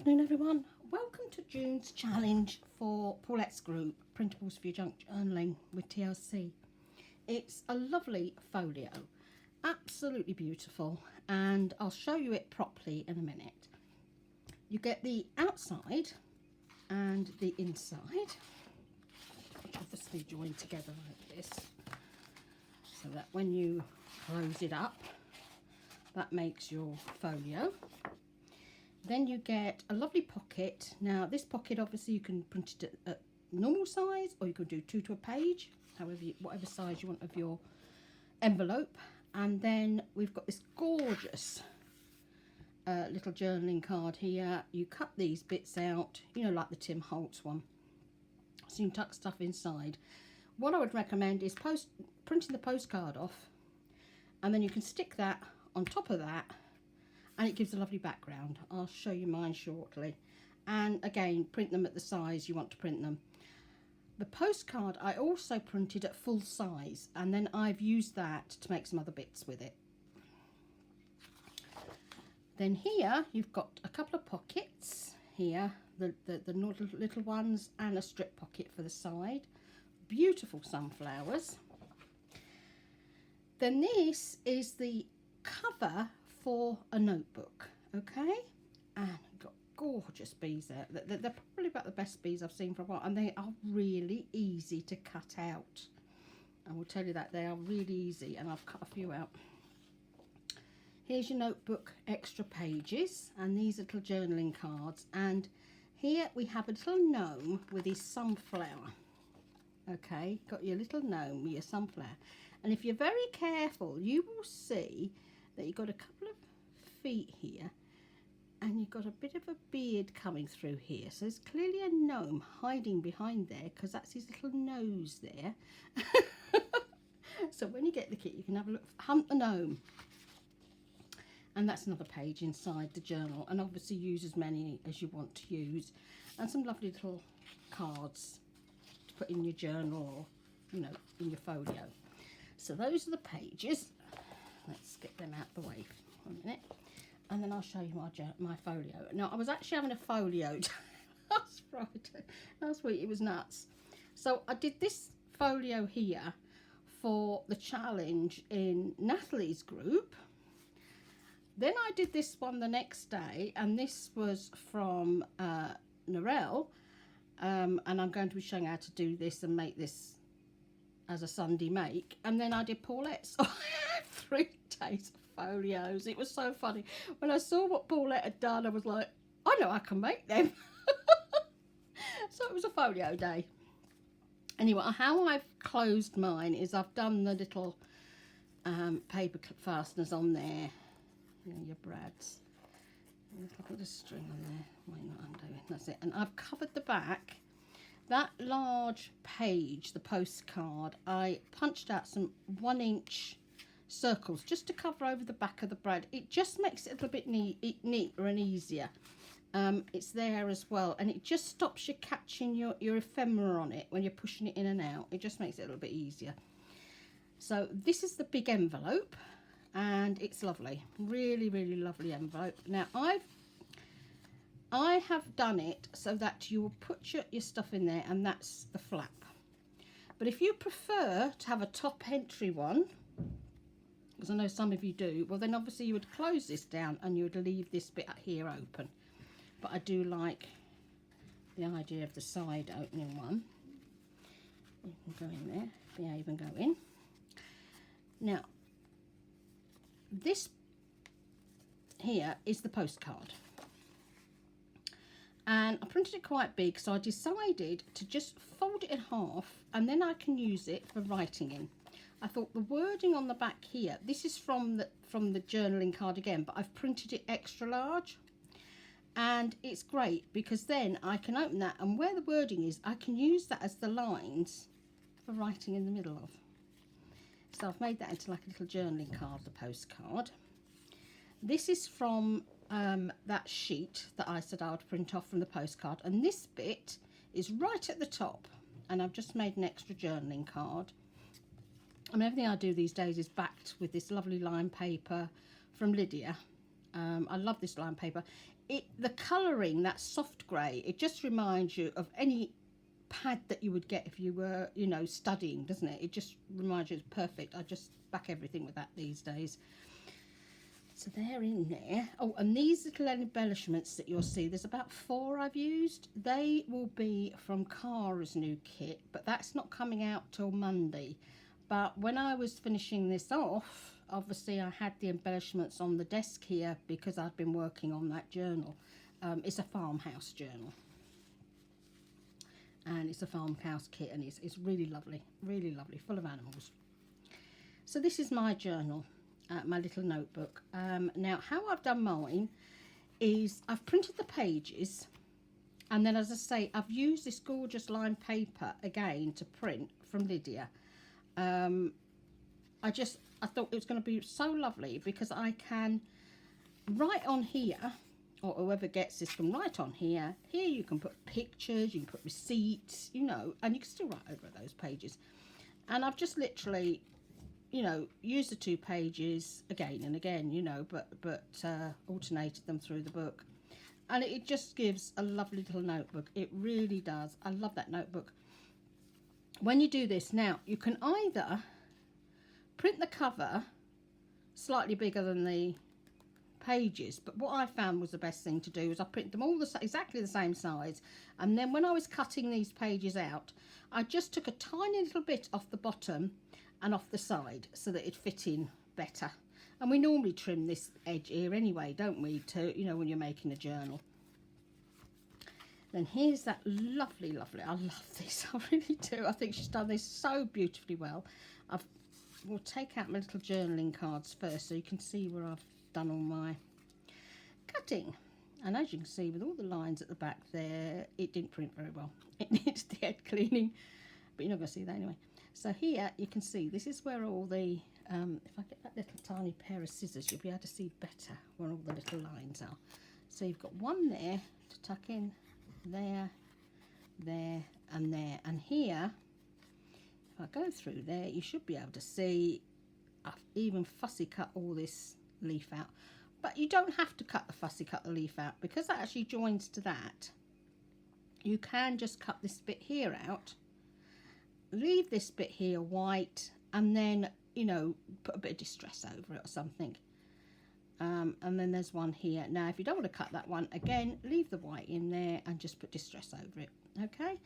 afternoon, everyone. Welcome to June's challenge for Paulette's group, Printables for Your Junk Journaling with TLC. It's a lovely folio, absolutely beautiful, and I'll show you it properly in a minute. You get the outside and the inside, which obviously join together like this, so that when you close it up, that makes your folio. Then you get a lovely pocket. Now this pocket, obviously you can print it at normal size, or you can do 2 to a page, whatever size you want of your envelope. And then we've got this gorgeous little journaling card here. You cut these bits out, you know, like the Tim Holtz one, so you can tuck stuff inside. What I would recommend is printing the postcard off, and then you can stick that on top of that, and it gives a lovely background. I'll show you mine shortly. And again, print them at the size you want to print them. The postcard I also printed at full size, and then I've used that to make some other bits with it. Then here you've got a couple of pockets here, the little ones, and a strip pocket for the side. Beautiful sunflowers. Then this is the cover for a notebook, okay? And got gorgeous bees there. They're probably about the best bees I've seen for a while, and they are really easy to cut out. I will tell you that they are really easy, and I've cut a few out. Here's your notebook extra pages, and these little journaling cards. And here we have a little gnome with his sunflower. Okay, got your little gnome with your sunflower. And if you're very careful, you will see that you've got a couple of feet here, and you've got a bit of a beard coming through here. So there's clearly a gnome hiding behind there, because that's his little nose there. So when you get the kit, you can have a look, hunt the gnome. And that's another page inside the journal, and obviously use as many as you want to use. And some lovely little cards to put in your journal, or, you know, in your folio. So those are the pages. Let's get them out the way for a minute, and then I'll show you my folio. Now, I was actually having a folio last Friday. Last week it was nuts. So I did this folio here for the challenge in Natalie's group. Then I did this one the next day, and this was from Narelle, and I'm going to be showing how to do this and make this as a Sunday make. And then I did Paulette, so I had 3 days of folios. It was so funny. When I saw what Paulette had done, I was like, I know I can make them. So it was a folio day. Anyway, how I've closed mine is I've done the little paper clip fasteners on there, you know, your brads. There's a little bit of string on there. Wait, not undoing. That's it. And I've covered the back. That large page, the postcard, I punched out some 1-inch circles just to cover over the back of the brad. It just makes it a little bit neater and easier. It's there as well, and it just stops you catching your ephemera on it when you're pushing it in and out. It just makes it a little bit easier. So this is the big envelope, and it's lovely. Really, really lovely envelope. Now I have done it so that you will put your stuff in there, and that's the flap. But if you prefer to have a top entry one, because I know some of you do, well then obviously you would close this down and you would leave this bit here open. But I do like the idea of the side opening one. You can go in there, yeah, even go in. Now, this here is the postcard. And I printed it quite big, so I decided to just fold it in half, and then I can use it for writing in. I thought the wording on the back here, this is from the journaling card again, but I've printed it extra large, and it's great because then I can open that, and where the wording is, I can use that as the lines for writing in the middle of. So I've made that into like a little journaling card, the postcard. This is from that sheet that I said I would print off from the postcard, and this bit is right at the top, and I've just made an extra journaling card. I mean, everything I do these days is backed with this lovely lined paper from Lydia. I love this lined paper. the colouring, that soft grey, it just reminds you of any pad that you would get if you were, you know, studying, doesn't it? It just reminds you it's perfect. I just back everything with that these days. So they're in there. Oh, and these little embellishments that you'll see, there's about 4 I've used. They will be from Cara's new kit, but that's not coming out till Monday. But when I was finishing this off, obviously I had the embellishments on the desk here because I've been working on that journal. It's a farmhouse journal. And it's a farmhouse kit, and it's really lovely, full of animals. So this is my journal. My little notebook. Now how I've done mine is I've printed the pages, and then, as I say, I've used this gorgeous lined paper again to print from Lydia. I thought it was going to be so lovely because I can write on here, or whoever gets this can write on here. Here you can put pictures, you can put receipts, you know, and you can still write over those pages. And I've just literally, you know, use the 2 pages again and again, you know, but alternated them through the book. And it just gives a lovely little notebook. It really does. I love that notebook. When you do this now, you can either print the cover slightly bigger than the pages, but what I found was the best thing to do was I print them all exactly the same size, and then when I was cutting these pages out, I just took a tiny little bit off the bottom and off the side so that it fit in better. And we normally trim this edge here anyway, don't we, to, you know, when you're making a journal. Then here's that lovely, I love this, I really do. I think she's done this so beautifully well. We'll take out my little journaling cards first so you can see where I've done all my cutting. And as you can see, with all the lines at the back there, it didn't print very well. It needs the head cleaning, but you're not going to see that anyway. So here you can see this is where all the, if I get that little tiny pair of scissors, you'll be able to see better where all the little lines are. So you've got one there to tuck in, there, there, and there. And here, if I go through there, you should be able to see I've even fussy cut all this leaf out. But you don't have to fussy cut the leaf out, because that actually joins to that. You can just cut this bit here out, leave this bit here white, and then, you know, put a bit of distress over it or something. And then there's one here. Now, if you don't want to cut that one, again, leave the white in there and just put distress over it, okay?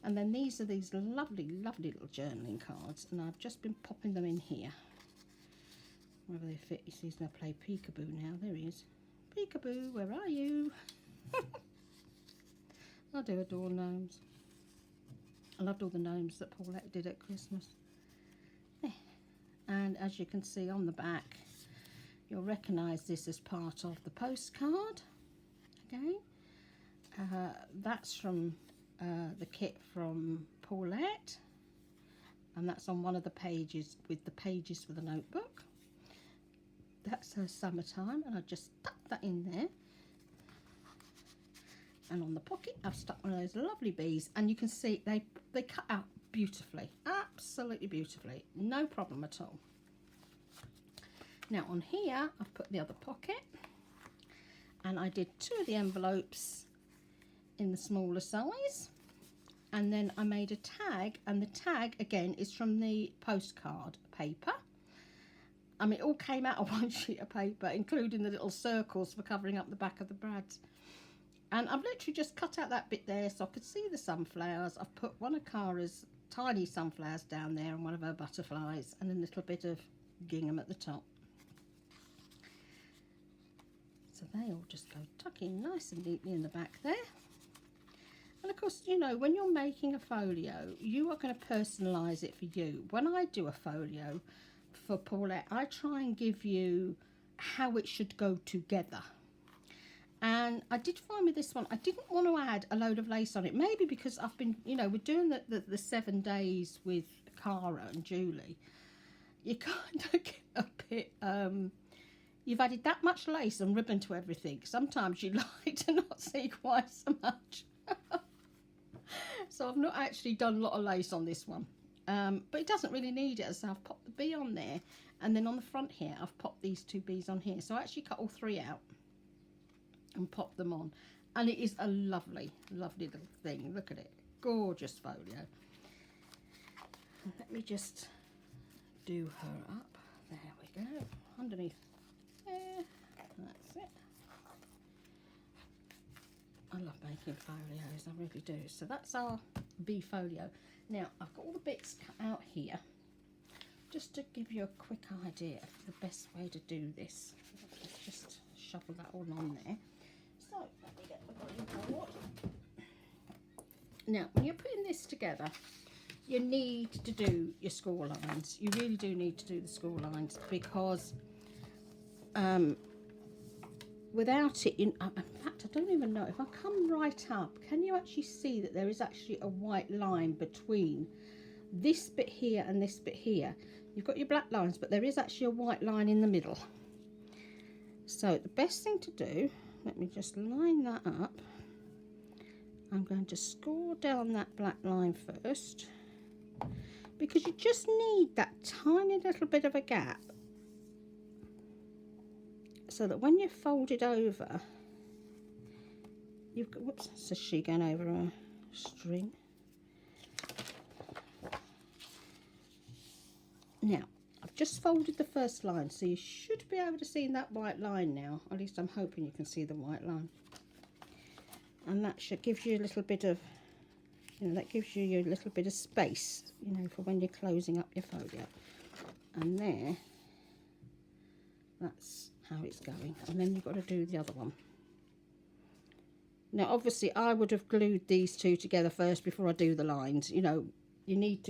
And then these are these lovely, lovely little journaling cards, and I've just been popping them in here. Wherever they fit. You see he's going to play peekaboo now. There he is. Peekaboo, where are you? I do adore gnomes. I loved all the gnomes that Paulette did at Christmas. There. And as you can see on the back, you'll recognise this as part of the postcard. Again, that's from the kit from Paulette, and that's on one of the pages with the pages for the notebook. That's her summertime, and I just stuck that in there. And on the pocket, I've stuck one of those lovely bees, and you can see they cut out beautifully, absolutely beautifully, no problem at all. Now on here, I've put the other pocket, and I did 2 of the envelopes in the smaller size, and then I made a tag, and the tag again is from the postcard paper. I mean, it all came out of one sheet of paper, including the little circles for covering up the back of the brads. And I've literally just cut out that bit there so I could see the sunflowers. I've put one of Cara's tiny sunflowers down there and one of her butterflies, and a little bit of gingham at the top. So they all just go tuck in nice and neatly in the back there. And of course, you know, when you're making a folio, you are going to personalise it for you. When I do a folio for Paulette, I try and give you how it should go together. And I did find with this one, I didn't want to add a load of lace on it. Maybe because I've been, you know, we're doing the 7 days with Cara and Julie. You kind of get a bit, you've added that much lace and ribbon to everything. Sometimes you like to not see quite so much. So I've not actually done a lot of lace on this one. But it doesn't really need it, so I've popped the bee on there. And then on the front here, I've popped these 2 bees on here. So I actually cut all 3 out. and pop them on. And it is a lovely, lovely little thing. Look at it. Gorgeous folio. Let me just do her up. There we go. Underneath there. That's it. I love making folios, I really do. So that's our B folio. Now, I've got all the bits cut out here, just to give you a quick idea of the best way to do this. Let's just shuffle that all on there. So, let me get the volume board. Now, when you're putting this together, you need to do your score lines. You really do need to do the score lines, because without it, in fact, I don't even know, if I come right up, can you actually see that there is actually a white line between this bit here and this bit here? You've got your black lines, but there is actually a white line in the middle. So the best thing to do, let me just line that up. I'm going to score down that black line first, because you just need that tiny little bit of a gap, so that when you fold it over, you've got, whoops, that's a she going over a string. Now, I've just folded the first line, so you should be able to see that white line now. At least I'm hoping you can see the white line. And that should give you a little bit of, you know, that gives you a little bit of space, you know, for when you're closing up your folio. And there, that's how it's going. And then you've got to do the other one. Now, obviously, I would have glued these two together first before I do the lines. You know, you need to